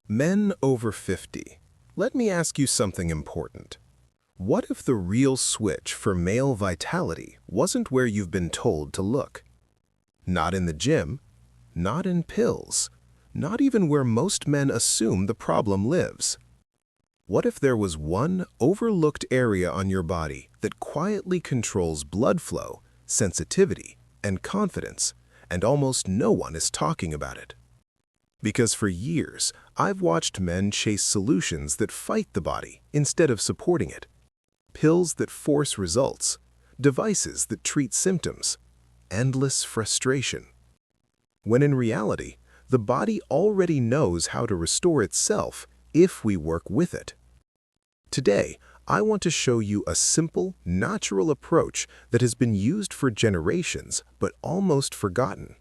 Men over 50. Let me ask you something important. What if the real switch for male vitality wasn't where you've been told to look? Not in the gym, not in pills, not even where most men assume the problem lives. What if there was one overlooked area on your body that quietly controls blood flow, sensitivity, and confidence, and almost no one is talking about it? Because for years, I've watched men chase solutions that fight the body instead of supporting it. Pills that force results, devices that treat symptoms, endless frustration. When in reality, the body already knows how to restore itself if we work with it. Today, I want to show you a simple, natural approach that has been used for generations but almost forgotten.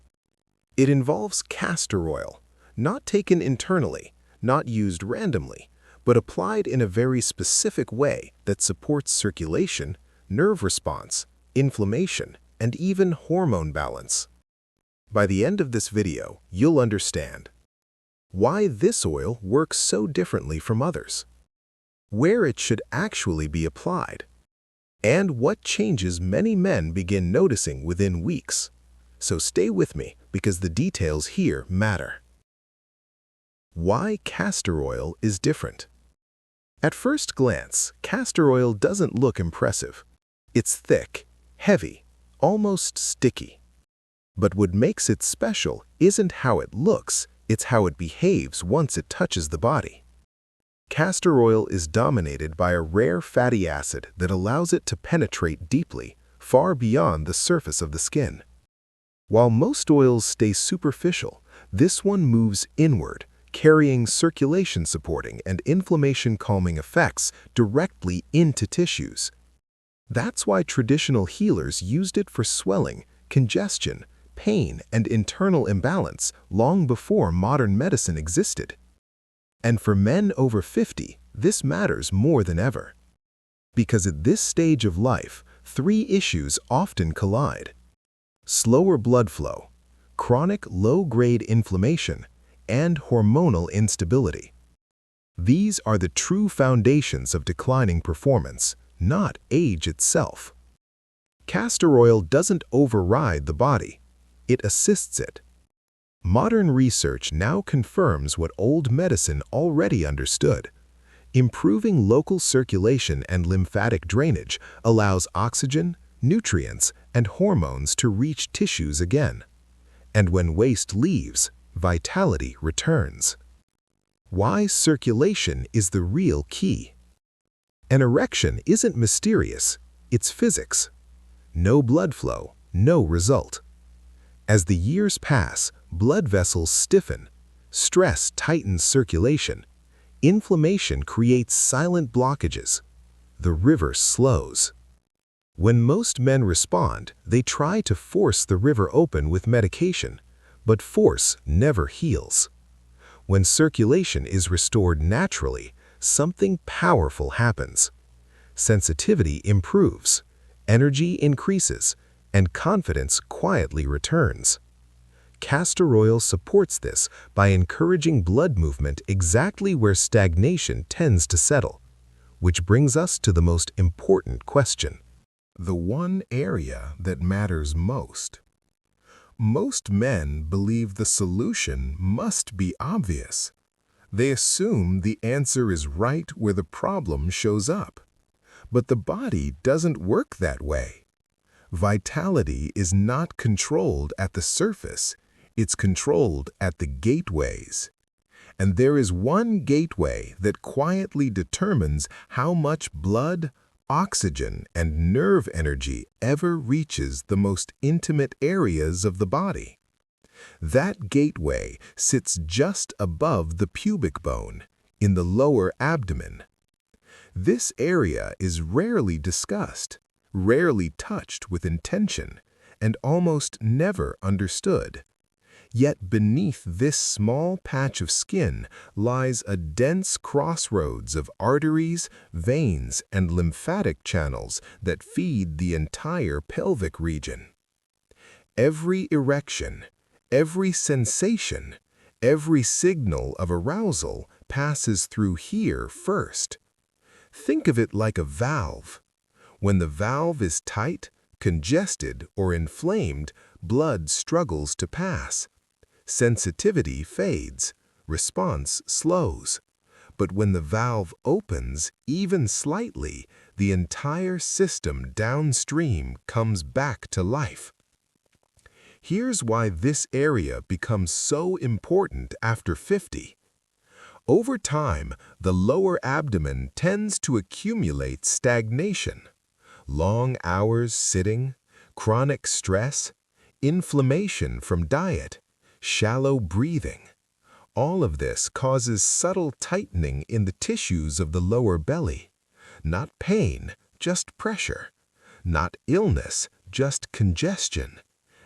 It involves castor oil, not taken internally, not used randomly, but applied in a very specific way that supports circulation, nerve response, inflammation, and even hormone balance. By the end of this video, you'll understand why this oil works so differently from others, where it should actually be applied, and what changes many men begin noticing within weeks. So stay with me because the details here matter. Why castor oil is different. At first glance, castor oil doesn't look impressive. It's thick, heavy, almost sticky. But what makes it special isn't how it looks, it's how it behaves once it touches the body. Castor oil is dominated by a rare fatty acid that allows it to penetrate deeply, far beyond the surface of the skin. While most oils stay superficial, this one moves inward, carrying circulation-supporting and inflammation-calming effects directly into tissues. That's why traditional healers used it for swelling, congestion, pain, and internal imbalance long before modern medicine existed. And for men over 50, this matters more than ever. Because at this stage of life, three issues often collide: slower blood flow, chronic low-grade inflammation, and hormonal instability. These are the true foundations of declining performance, not age itself. Castor oil doesn't override the body, it assists it. Modern research now confirms what old medicine already understood. Improving local circulation and lymphatic drainage allows oxygen, nutrients, and hormones to reach tissues again. And when waste leaves, vitality returns. Why circulation is the real key. An erection isn't mysterious, it's physics. No blood flow, no result. As the years pass, blood vessels stiffen, stress tightens circulation, inflammation creates silent blockages. The river slows. When most men respond, they try to force the river open with medication. But force never heals. When circulation is restored naturally, something powerful happens. Sensitivity improves, energy increases, and confidence quietly returns. Castor oil supports this by encouraging blood movement exactly where stagnation tends to settle, which brings us to the most important question: the one area that matters most. Most men believe the solution must be obvious. They assume the answer is right where the problem shows up. But the body doesn't work that way. Vitality is not controlled at the surface, it's controlled at the gateways. And there is one gateway that quietly determines how much blood, oxygen, and nerve energy ever reaches the most intimate areas of the body. That gateway sits just above the pubic bone, in the lower abdomen. This area is rarely discussed, rarely touched with intention, and almost never understood. Yet beneath this small patch of skin lies a dense crossroads of arteries, veins, and lymphatic channels that feed the entire pelvic region. Every erection, every sensation, Every signal of arousal passes through here first. Think of it like a valve. When the valve is tight, congested, or inflamed, blood struggles to pass. Sensitivity fades, response slows. But when the valve opens, even slightly, the entire system downstream comes back to life. Here's why this area becomes so important after 50. Over time, the lower abdomen tends to accumulate stagnation. Long hours sitting, chronic stress, inflammation from diet, shallow breathing. All of this causes subtle tightening in the tissues of the lower belly. Not pain, just pressure. Not illness, just congestion.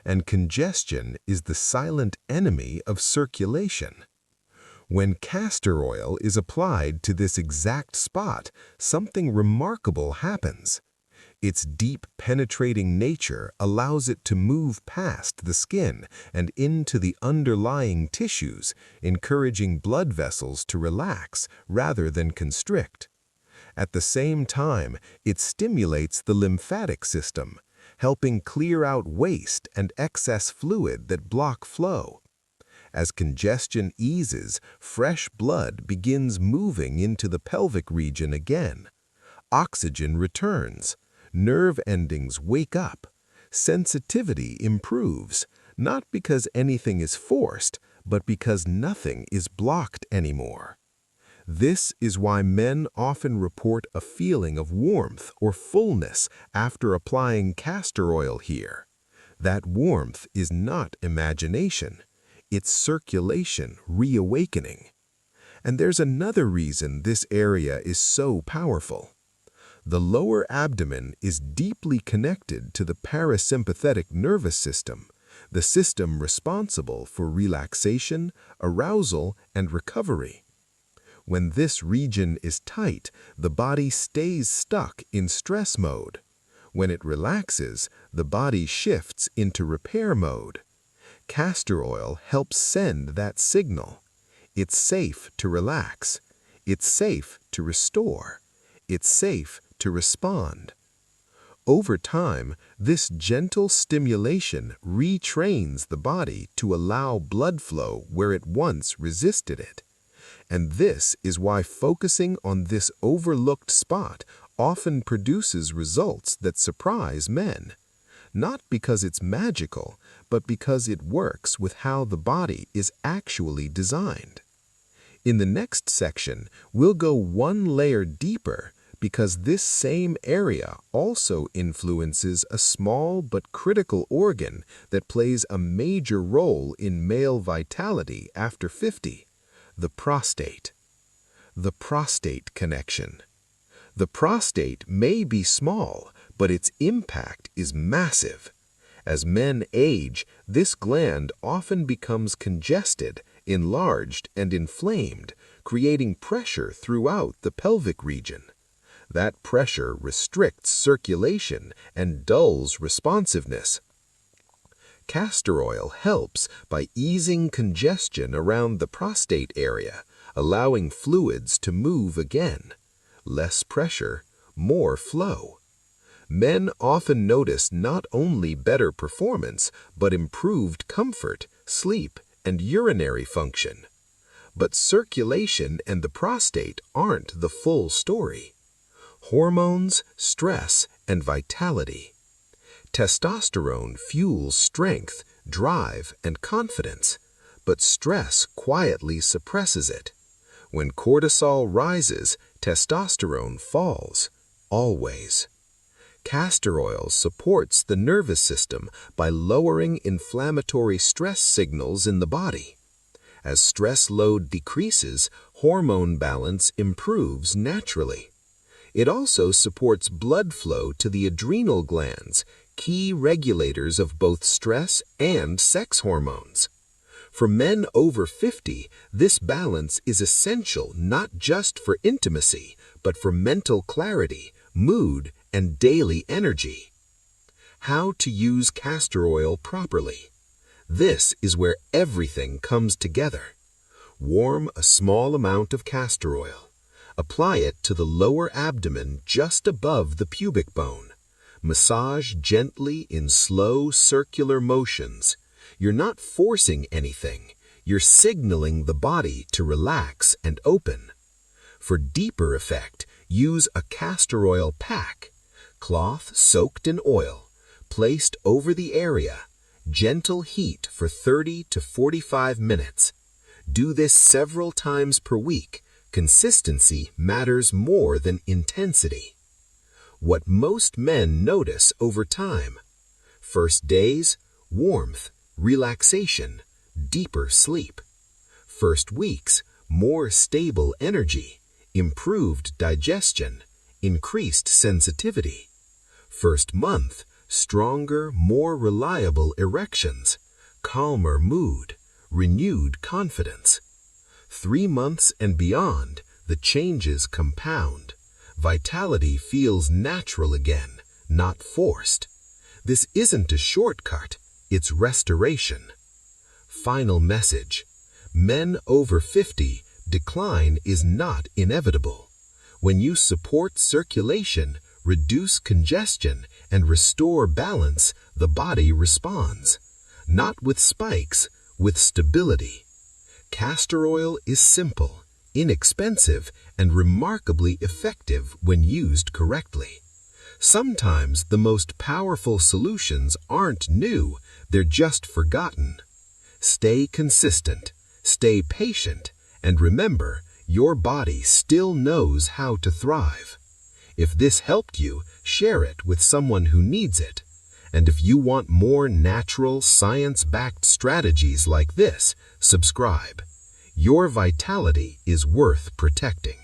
And congestion is the silent enemy of circulation. When castor oil is applied to this exact spot, something remarkable happens. Its deep, penetrating nature allows it to move past the skin and into the underlying tissues, encouraging blood vessels to relax rather than constrict. At the same time, it stimulates the lymphatic system, helping clear out waste and excess fluid that block flow. As congestion eases, fresh blood begins moving into the pelvic region again. Oxygen returns. Nerve endings wake up. Sensitivity improves, not because anything is forced, but because nothing is blocked anymore. This is why men often report a feeling of warmth or fullness after applying castor oil here. That warmth is not imagination. It's circulation reawakening. And there's another reason this area is so powerful. The lower abdomen is deeply connected to the parasympathetic nervous system, the system responsible for relaxation, arousal, and recovery. When this region is tight, the body stays stuck in stress mode. When it relaxes, the body shifts into repair mode. Castor oil helps send that signal. It's safe to relax. It's safe to restore. It's safe to respond. Over time, this gentle stimulation retrains the body to allow blood flow where it once resisted it. And this is why focusing on this overlooked spot often produces results that surprise men. Not because it's magical, but because it works with how the body is actually designed. In the next section, we'll go one layer deeper because this same area also influences a small but critical organ that plays a major role in male vitality after 50, the prostate. The prostate connection. The prostate may be small, but its impact is massive. As men age, this gland often becomes congested, enlarged, and inflamed, creating pressure throughout the pelvic region. That pressure restricts circulation and dulls responsiveness. Castor oil helps by easing congestion around the prostate area, allowing fluids to move again. Less pressure, more flow. Men often notice not only better performance, but improved comfort, sleep, and urinary function. But circulation and the prostate aren't the full story. Hormones, stress, and vitality. Testosterone fuels strength, drive, and confidence, but stress quietly suppresses it. When cortisol rises, testosterone falls, always. Castor oil supports the nervous system by lowering inflammatory stress signals in the body. As stress load decreases, hormone balance improves naturally. It also supports blood flow to the adrenal glands, key regulators of both stress and sex hormones. For men over 50, this balance is essential not just for intimacy, but for mental clarity, mood, and daily energy. How to use castor oil properly. This is where everything comes together. Warm a small amount of castor oil. Apply it to the lower abdomen just above the pubic bone. Massage gently in slow circular motions. You're not forcing anything. You're signaling the body to relax and open. For deeper effect, use a castor oil pack. Cloth soaked in oil, placed over the area. Gentle heat for 30 to 45 minutes. Do this several times per week. Consistency matters more than intensity. What most men notice over time. First days, warmth, relaxation, deeper sleep. First weeks, more stable energy, improved digestion, increased sensitivity. First month, stronger, more reliable erections, calmer mood, renewed confidence. 3 months and beyond, the changes compound. Vitality feels natural again, not forced. This isn't a shortcut, it's restoration. Final message. Men over 50, decline is not inevitable. When you support circulation, reduce congestion, and restore balance, the body responds. Not with spikes, with stability. Castor oil is simple, inexpensive, and remarkably effective when used correctly. Sometimes the most powerful solutions aren't new, they're just forgotten. Stay consistent, stay patient, and remember, your body still knows how to thrive. If this helped you, share it with someone who needs it. And if you want more natural, science-backed strategies like this, subscribe. Your vitality is worth protecting.